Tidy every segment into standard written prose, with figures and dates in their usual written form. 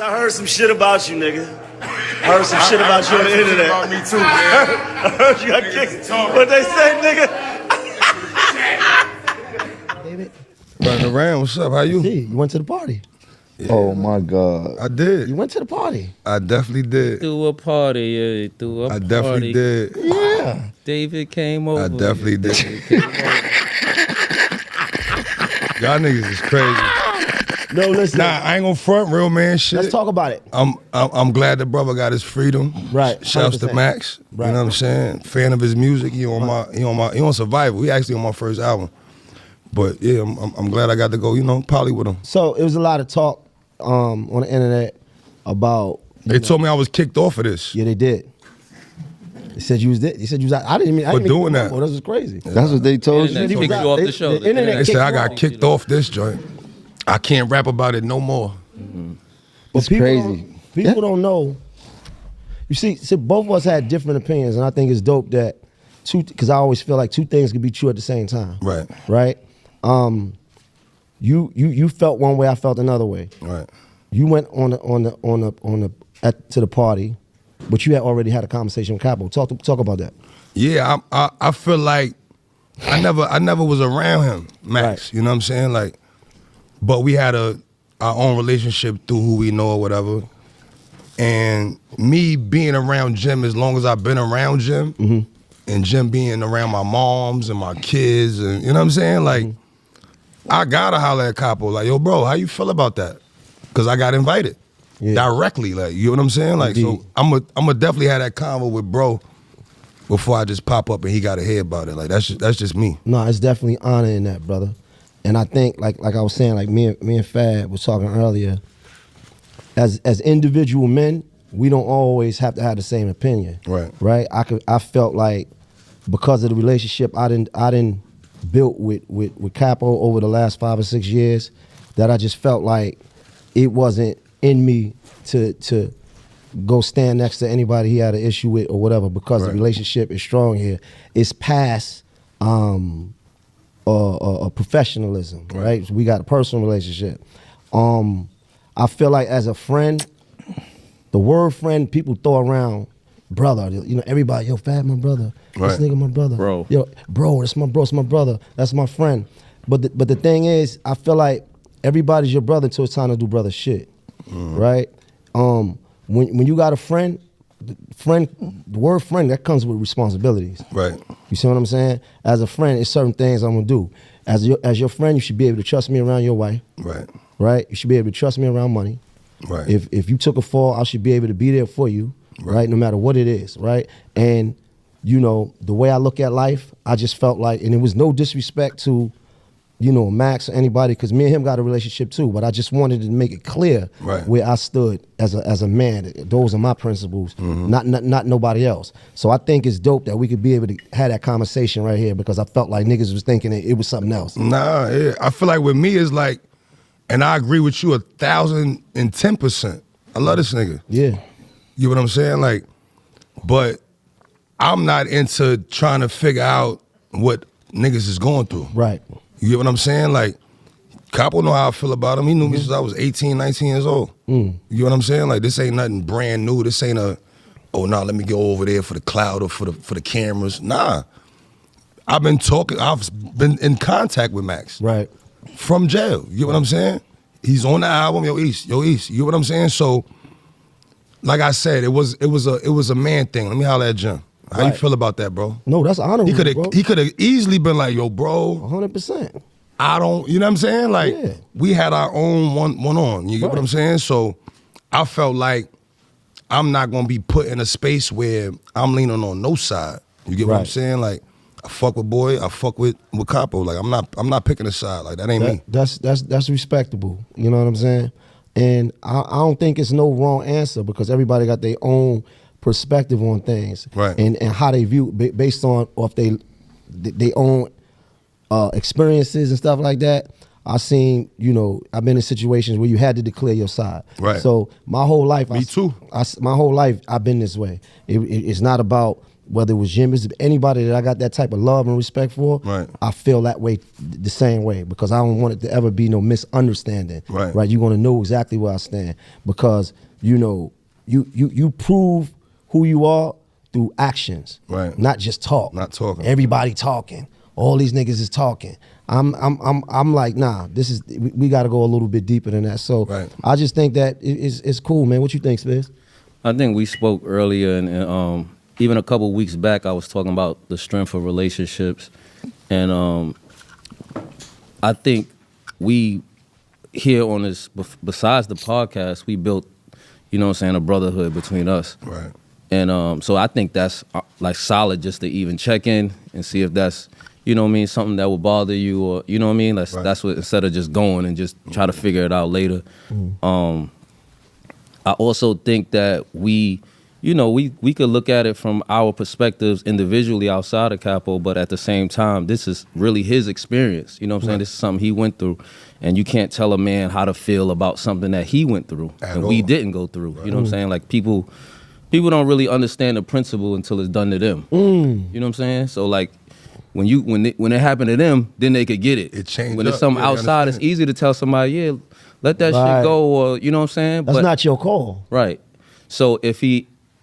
So I heard some shit about you, nigga. I heard some shit about you on the internet. About me too, man. I heard you got kicked. What they say, nigga? David, Running around, what's up? How you? you went to the party. Yeah. Oh my God. I did. You went to the party. I definitely did. Threw a party, yeah. Threw a I party. definitely did. Yeah. David came over. I definitely did. Y'all niggas is crazy. No, listen. Nah, I ain't gonna front, real man shit. Let's talk about it. I'm glad the brother got his freedom. Right. Shouts to 100%. Max. Right. You know what I'm saying? Fan of his music. He on Survival. He actually on my first album. But yeah, I'm glad I got to go, poly with him. So it was a lot of talk on the internet about. They told me I was kicked off of this. Yeah, they did. They said you was there. They said you was. I didn't mean. I For didn't doing mean, that. Oh, this is crazy. That's what they told Internet you. kicked you off the show. The internet They kicked said I you got off. kicked off this joint. I can't rap about it no more. But It's people crazy. People don't know. You see, both of us had different opinions, and I think it's dope that because I always feel like two things can be true at the same time. Right. Right. You felt one way, I felt another way. Right. You went to the party, but you had already had a conversation with Capo. Talk about that. Yeah, I feel like I never was around him, Max. Right. You know what I'm saying? Like, but we had our own relationship through who we know or whatever. And me being around Jim as long as I've been around Jim, and Jim being around my moms and my kids, and you know what I'm saying? Like, I gotta holler at Capo, like, yo, bro, how you feel about that? Because I got invited directly, like, you know what I'm saying? Like, Indeed. so I'm a definitely have that convo with bro before I just pop up and he got to hear about it. Like, that's just me. No, it's definitely honor in that, brother. And I think, like I was saying, like me and Fad was talking earlier, as individual men, we don't always have to have the same opinion. Right. Right? I felt like because of the relationship I didn't built with Capo over the last 5 or 6 years, that I just felt like it wasn't in me to go stand next to anybody he had an issue with or whatever, because the relationship is strong here. It's past professionalism, right? So we got a personal relationship. I feel like as a friend, the word friend people throw around, brother, everybody, yo, Fad, my brother. This nigga, my brother. Bro. Yo, bro, that's my bro, it's my brother. That's my friend. But the thing is, I feel like everybody's your brother until it's time to do brother shit, right? When you got a friend, the word friend, that comes with responsibilities. Right. You see what I'm saying? As a friend, it's certain things I'm gonna do. As your friend, you should be able to trust me around your wife. Right. Right? You should be able to trust me around money. Right. If you took a fall, I should be able to be there for you, right? No matter what it is, right? And the way I look at life, I just felt like, and it was no disrespect to, Max or anybody, because me and him got a relationship too, but I just wanted to make it clear where I stood as a man. Those are my principles, not nobody else. So I think it's dope that we could be able to have that conversation right here, because I felt like niggas was thinking it was something else. Nah, yeah. I feel like with me it's like, and I agree with you 1,010%. I love this nigga. Yeah. You know what I'm saying? Like, but I'm not into trying to figure out what niggas is going through. Right. You get what I'm saying? Like, Capo know how I feel about him. He knew me since I was 18, 19 years old. You know what I'm saying? Like, this ain't nothing brand new. This ain't let me go over there for the cloud or for the cameras. Nah. I've been in contact with Max. Right. From jail. You know what I'm saying? He's on the album, Yo East. You know what I'm saying? So, like I said, it was a man thing. Let me holler at Jim. How you feel about that, bro? No, that's honorable, bro. He could have easily been like, yo, bro. 100%. I don't, you know what I'm saying? Like, Yeah. we had our own one on. You get what I'm saying? So I felt like I'm not gonna be put in a space where I'm leaning on no side. You get what I'm saying? Like, I fuck with boy, I fuck with Capo. Like, I'm not picking a side. Like, that ain't me. That's respectable. You know what I'm saying? And I don't think it's no wrong answer, because everybody got their own perspective on things, right? And how they view based on if they own experiences and stuff like that. I've seen, I've been in situations where you had to declare your side. Right. So my whole life, me too. My whole life, I've been this way. It's not about whether it was Jim, anybody that I got that type of love and respect for, Right. I feel that way the same way because I don't want it to ever be no misunderstanding. Right. You're gonna know exactly where I stand because you prove who you are through actions, Right. not just talk. Not talking. Everybody talking. All these niggas is talking. I'm like, nah. We got to go a little bit deeper than that. So Right. I just think that it's cool, man. What you think, Spiz? I think we spoke earlier, and even a couple weeks back, I was talking about the strength of relationships, and I think we here on this, besides the podcast, we built, a brotherhood between us. Right. And so I think that's like solid just to even check in and see if that's, something that would bother you or, That's what, instead of just going and just try to figure it out later. I also think that we could look at it from our perspectives individually outside of Capo, but at the same time, this is really his experience. You know what I'm saying? This is something he went through. And you can't tell a man how to feel about something that he went through and we didn't go through. Right. You know what I'm saying? Like people don't really understand the principle until it's done to them. You know what I'm saying? So like when it happened to them, then they could get it. It changed. When it's something outside, it's easy to tell somebody, yeah, let that shit go, or you know what I'm saying? That's not your call. Right. So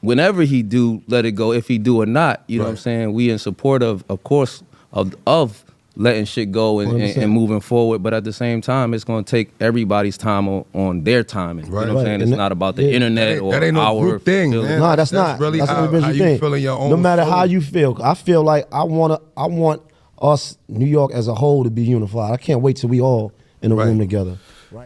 whenever he do let it go, if he do or not, you know what I'm saying, we in support of course, of letting shit go and moving forward. But at the same time, it's going to take everybody's time on their timing. Right. You know what I'm saying? It's not about the internet or that ain't no our group thing, man. No, that's not. Really that's how you you think. feel in your own No matter soul. how you feel, I feel like I want us, New York as a whole, to be unified. I can't wait till we all in a room together.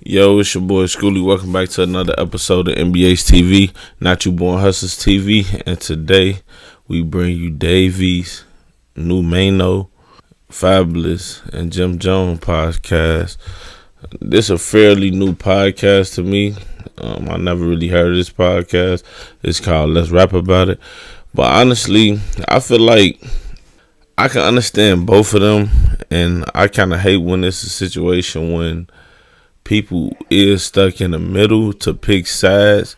Yo, it's your boy Schoolie. Welcome back to another episode of NBA's TV, Not You Born Hustlers TV. And today we bring you Davies, New Maino, Fabulous, and Jim Jones podcast. This is a fairly new podcast to me. I never really heard of this podcast. It's called Let's Rap About It. But honestly, I feel like I can understand both of them, and I kind of hate when it's a situation when people is stuck in the middle to pick sides.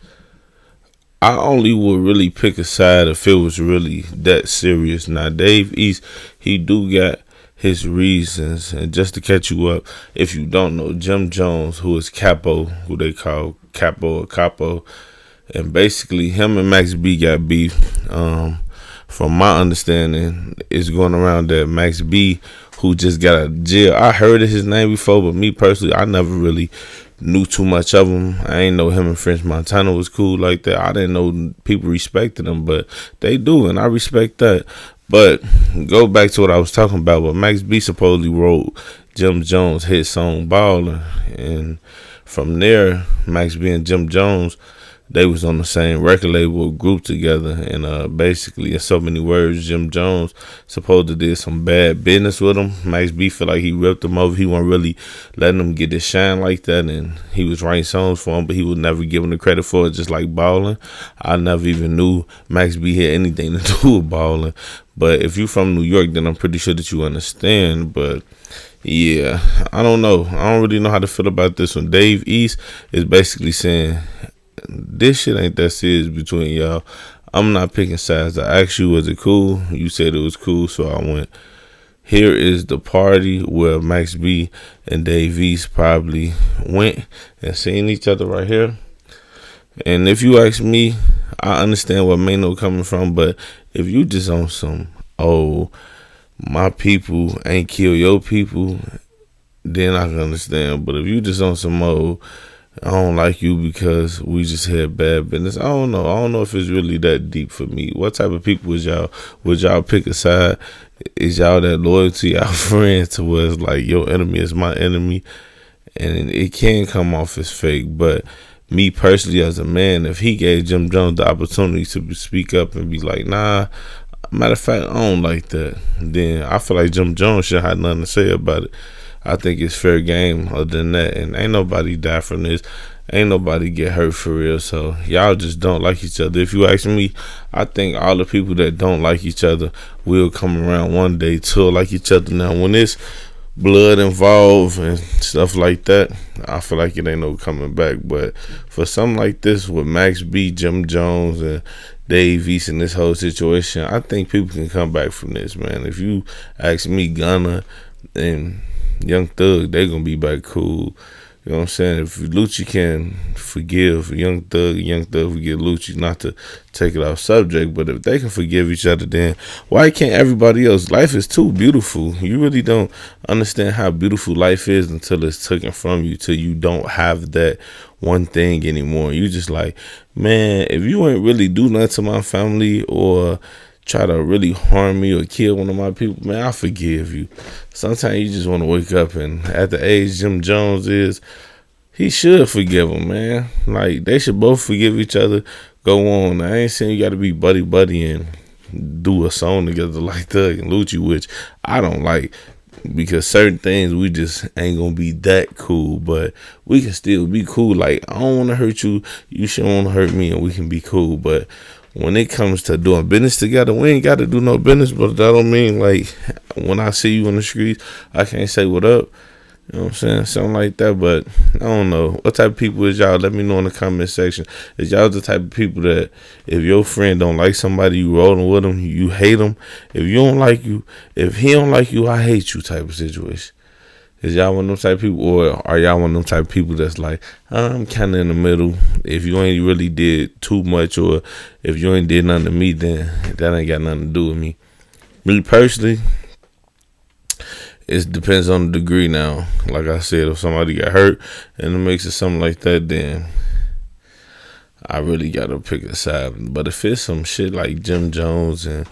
I only would really pick a side if it was really that serious. Now, Dave East, he do got his reasons. And just to catch you up, if you don't know, Jim Jones, who is Capo, who they call Capo or Capo, and basically him and Max B got beef. From my understanding, it's going around that Max B, who just got out of jail. I heard of his name before, but me personally, I never really knew too much of him. I ain't know him and French Montana was cool like that. I didn't know people respected him, but they do, and I respect that. But go back to what I was talking about. But Max B supposedly wrote Jim Jones' hit song "Ballin'," and from there, Max B and Jim Jones, they was on the same record label group together, and basically, in so many words, Jim Jones supposedly did some bad business with him. Max B felt like he ripped him over. He wasn't really letting him get his shine like that, and he was writing songs for him, but he was never giving the credit for it, just like Ballin'. I never even knew Max B had anything to do with Ballin'. But if you're from New York, then I'm pretty sure that you understand. But yeah, I don't know. I don't really know how to feel about this one. Dave East is basically saying, this shit ain't that serious between y'all. I'm not picking sides. I asked you, was it cool? You said it was cool, so I went. Here is the party where Max B and Dave East probably went and seen each other right here. And if you ask me, I understand where Maino coming from, but if you just on some, my people ain't kill your people, then I can understand. But if you just on some I don't like you because we just had bad business, I don't know. I don't know if it's really that deep for me. What type of people was y'all? Would y'all pick a side? Is y'all that loyal to y'all friends to where it's like your enemy is my enemy? And it can come off as fake, but me personally as a man, if he gave Jim Jones the opportunity to speak up and be like, nah, matter of fact, I don't like that, then I feel like Jim Jones should have nothing to say about it. I think it's fair game other than that, and ain't nobody die from this. Ain't nobody get hurt for real, so y'all just don't like each other. If you ask me, I think all the people that don't like each other will come around one day to like each other. Now, when it's blood involved and stuff like that, I feel like it ain't no coming back. But for something like this with Max B, Jim Jones, and Dave East and this whole situation, I think people can come back from this, man. If you ask me, Gunna and Young Thug, they gonna be back cool. You know what I'm saying? If Lucci can forgive Young Thug forgive Lucci, not to take it off subject, but if they can forgive each other, then why can't everybody else? Life is too beautiful. You really don't understand how beautiful life is until it's taken from you, till you don't have that one thing anymore. You just like, man, if you ain't really do nothing to my family or try to really harm me or kill one of my people, man, I forgive you. Sometimes you just want to wake up, and at the age Jim Jones is, he should forgive him, man. Like, they should both forgive each other. Go on. I ain't saying you got to be buddy and do a song together like Thug and Lucci, which I don't like, because certain things we just ain't gonna be that cool, but we can still be cool. Like, I don't want to hurt you, you shouldn't want to hurt me, and we can be cool. But when it comes to doing business together, we ain't got to do no business. But that don't mean, like, when I see you on the streets, I can't say what up. You know what I'm saying? Something like that. But I don't know. What type of people is y'all? Let me know in the comment section. Is y'all the type of people that if your friend don't like somebody, you rolling with them, you hate them? If you don't like you, if he don't like you, I hate you type of situation. Is y'all one of them type of people, or are y'all one of them type of people that's like, I'm kind of in the middle? If you ain't really did too much, or if you ain't did nothing to me, then that ain't got nothing to do with me. Me personally, it depends on the degree now. Like I said, if somebody got hurt and it makes it something like that, then I really got to pick a side. But if it's some shit like Jim Jones and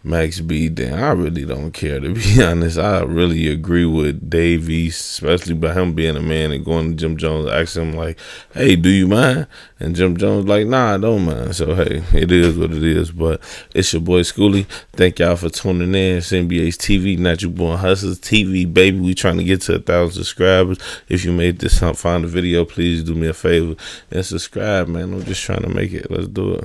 Max B, then I really don't care, to be honest. I really agree with Dave East, especially by him being a man and going to Jim Jones, asking him like, hey, do you mind? And Jim Jones like, nah, I don't mind. So hey, it is what it is. But it's your boy Schoolie. Thank y'all for tuning in. It's NBA's TV, Not You Born Hustlers TV, baby. We trying to get to 1,000 subscribers. If you made this find the video, please do me a favor and subscribe, man. I'm just trying to make it. Let's do it.